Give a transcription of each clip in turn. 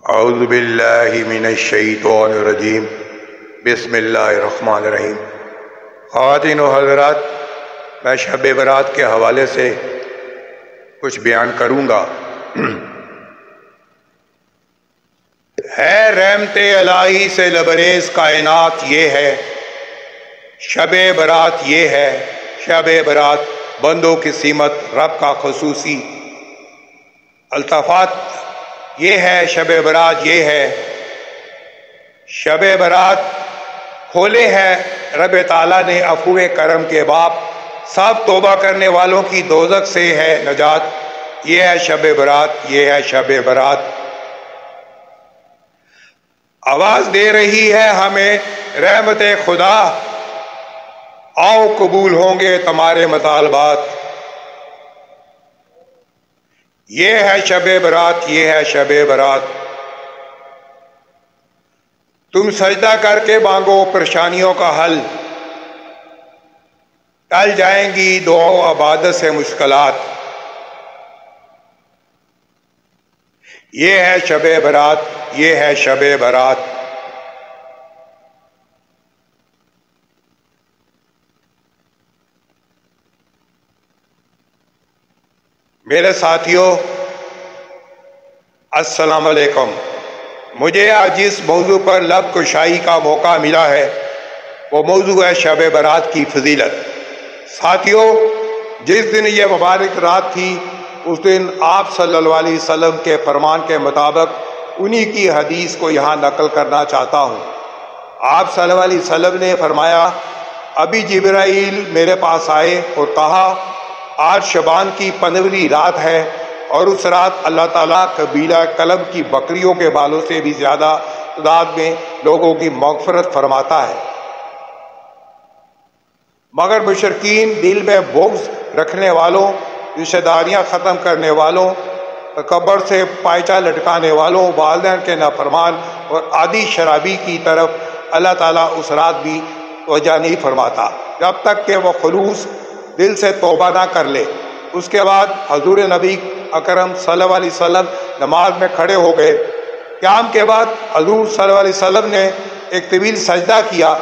اعوذ باللہ من الشیطان الرجیم بسم اللہ الرحمن الرحیم۔ خواتین و حضرات، میں شب برات کے حوالے سے کچھ بیان کروں گا۔ ہے رحمت الہی سے لبریز کائنات یہ ہے، شب برات یہ ہے، شب برات بندوں کی سمت رب کا خصوصی الطافات یہ ہے، شب برات یہ ہے۔ شب برات کھولے ہے رب تعالیٰ نے عفو کرم کے باب، سب توبہ کرنے والوں کی دوزخ سے ہے نجات، یہ ہے شب برات، یہ ہے شب برات۔ آواز دے رہی ہے ہمیں رحمت خدا، آؤ قبول ہوں گے تمہارے مطالبات، یہ ہے شب برات، یہ ہے شب برات۔ تم سجدہ کر کے مانگو پریشانیوں کا حل، ٹل جائیں گی دعا و عبادت سے مشکلات، یہ ہے شب برات، یہ ہے شب برات۔ میرے ساتھیوں، السلام علیکم۔ مجھے آج جس موضوع پر لب کشائی کا موقع ملا ہے وہ موضوع ہے شب برات کی فضیلت۔ ساتھیوں، جس دن یہ مبارک رات تھی اس دن آپ صلی اللہ علیہ وسلم کے فرمان کے مطابق انہی کی حدیث کو یہاں نقل کرنا چاہتا ہوں۔ آپ صلی اللہ علیہ وسلم نے فرمایا، ابھی جبرائیل میرے پاس آئے اور کہا آج شعبان کی 15ویں رات ہے اور اس رات اللہ تعالیٰ قبیلہ کلب کی بکریوں کے بالوں سے بھی زیادہ تعداد میں لوگوں کی مغفرت فرماتا ہے، مگر مشرکین دل میں بغض رکھنے والوں، رشتہ داریاں ختم کرنے والوں، قبر سے پائچہ لٹکانے والوں، والدین کے نافرمان اور عادی شرابی کی طرف اللہ تعالیٰ اس رات بھی توجہ نہیں فرماتا جب تک کہ وہ خلوص دل سے توبہ نہ کر لے۔ اس کے بعد حضور نبی اکرم صلی اللہ علیہ وسلم نماز میں کھڑے ہو گئے۔ قیام کے بعد حضور صلی اللہ علیہ وسلم نے ایک طویل سجدہ کیا۔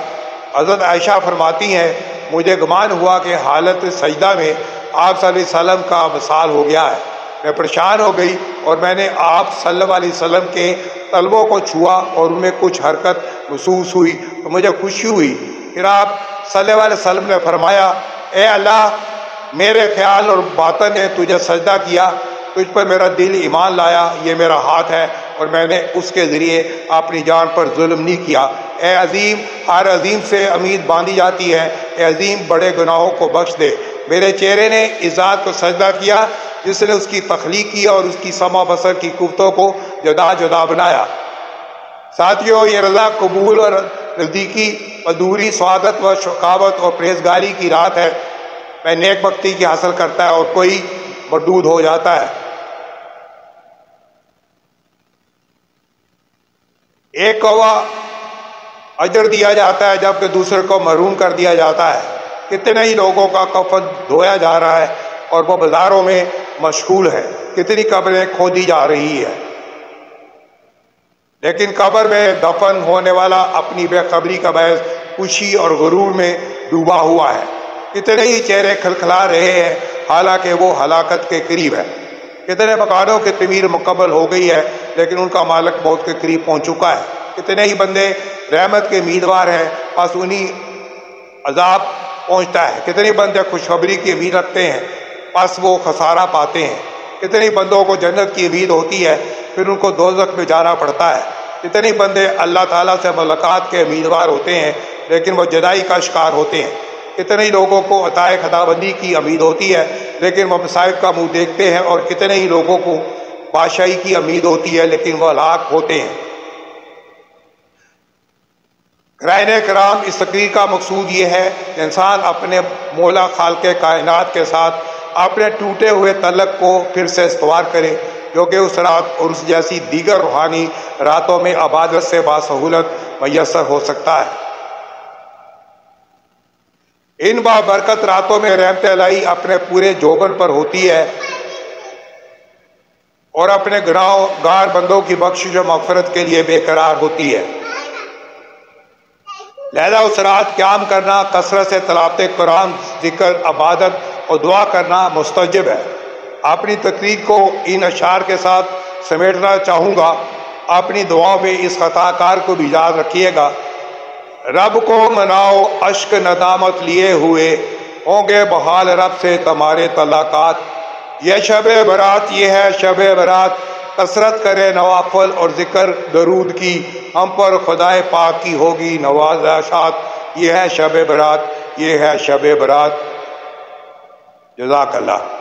حضرت عائشہ فرماتی ہیں، مجھے گمان ہوا کہ حالت سجدہ میں آپ صلی اللہ علیہ وسلم کا وصال ہو گیا ہے۔ میں پریشان ہو گئی اور میں نے آپ صلی اللہ علیہ وسلم کے طلبوں کو چھوا اور ان میں کچھ حرکت محسوس ہوئی تو مجھے خوشی ہوئی۔ پھر آپ صلی اللہ علیہ وسلم نے فرمایا، اے اللہ، میرے خیال اور باطن نے تجھے سجدہ کیا، تجھ پر میرا دل ایمان لایا، یہ میرا ہاتھ ہے اور میں نے اس کے ذریعے اپنی جان پر ظلم نہیں کیا۔ اے عظیم، ہر عظیم سے امید باندھی جاتی ہے، اے عظیم بڑے گناہوں کو بخش دے۔ میرے چہرے نے اس ذات کو سجدہ کیا جس نے اس کی تخلیق کی اور اس کی سمع بصر کی قوتوں کو جدا جدا بنایا۔ ساتھیوں، یہ رضا قبول اور نزدیکی، مدوری، سعادت و شقاوت اور پرہیزگاری کی رات ہے۔ میں نیک بختی کی حاصل کرتا ہے اور کوئی مردود ہو جاتا ہے۔ ایک کو اجر دیا جاتا ہے جبکہ دوسرے کو محروم کر دیا جاتا ہے۔ کتنے ہی لوگوں کا کفن دھویا جا رہا ہے اور وہ بازاروں میں مشغول ہے، کتنی قبریں کھودی جا رہی ہے، لیکن قبر میں دفن ہونے والا اپنی بے خبری کا باعث خوشی اور غرور میں ڈوبا ہوا ہے۔ کتنے ہی چہرے کھلکھلا رہے ہیں حالانکہ وہ ہلاکت کے قریب ہے۔ کتنے مکانوں کی تعمیر مکمل ہو گئی ہے لیکن ان کا مالک موت کے قریب پہنچ چکا ہے۔ کتنے ہی بندے رحمت کے امیدوار ہیں، بس انہیں عذاب پہنچتا ہے۔ کتنے بندے خوشخبری کی امید رکھتے ہیں، بس وہ خسارہ پاتے ہیں۔ کتنے بندوں کو جنت کی امید ہوتی ہے پھر ان کو دوزخ میں جانا پڑتا ہے۔ کتنے بندے اللہ تعالیٰ سے ملاقات کے امیدوار ہوتے ہیں لیکن وہ جدائی کا شکار ہوتے ہیں۔ کتنے ہی لوگوں کو عطائے خداوندی کی امید ہوتی ہے لیکن وہ مصائب کا منہ دیکھتے ہیں، اور کتنے ہی لوگوں کو بادشاہی کی امید ہوتی ہے لیکن وہ ہلاک ہوتے ہیں۔ قرائن کرام، اس تقریر کا مقصود یہ ہے کہ انسان اپنے مولا خالق کائنات کے ساتھ اپنے ٹوٹے ہوئے تعلق کو پھر سے استوار کرے، جو کہ اس رات اور اس جیسی دیگر روحانی راتوں میں عبادت سے باسہولت میسر ہو سکتا ہے۔ ان بابرکت راتوں میں رحمت الہی اپنے پورے جوبن پر ہوتی ہے۔ اور اپنے گناہگار بندوں کی بخشش و مغفرت کے لیے بے قرار ہوتی ہے۔ لہذا اس رات قیام کرنا، کثرت سے تلاوت قرآن، ذکر، عبادت اور دعا کرنا مستوجب ہے۔ اپنی تقریر کو ان اشعار کے ساتھ سمیٹنا چاہوں گا۔ اپنی دعاؤں میں اس خطا کار کو بھی یاد رکھیے گا۔ رب کو مناؤ اشک ندامت لیے ہوئے، ہوں گے بحال رب سے تمہارے تعلقات۔ یہ شب برات، یہ ہے شب برات، کثرت کرے نوافل اور ذکر درود کی، ہم پر خدائے پاک کی ہوگی نوازشات۔ یہ ہے شب برات، یہ ہے شب برات۔ جزاک اللہ۔